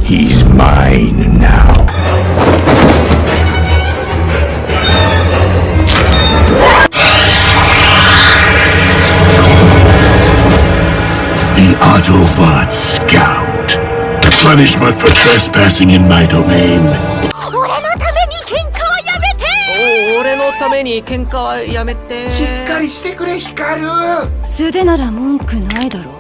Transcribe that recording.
He's mine now. The Autobot Scout. Punishment for trespassing in my domain. 俺のために喧嘩はやめて。しっかりしてくれ、ヒカル。素手なら文句ないだろう。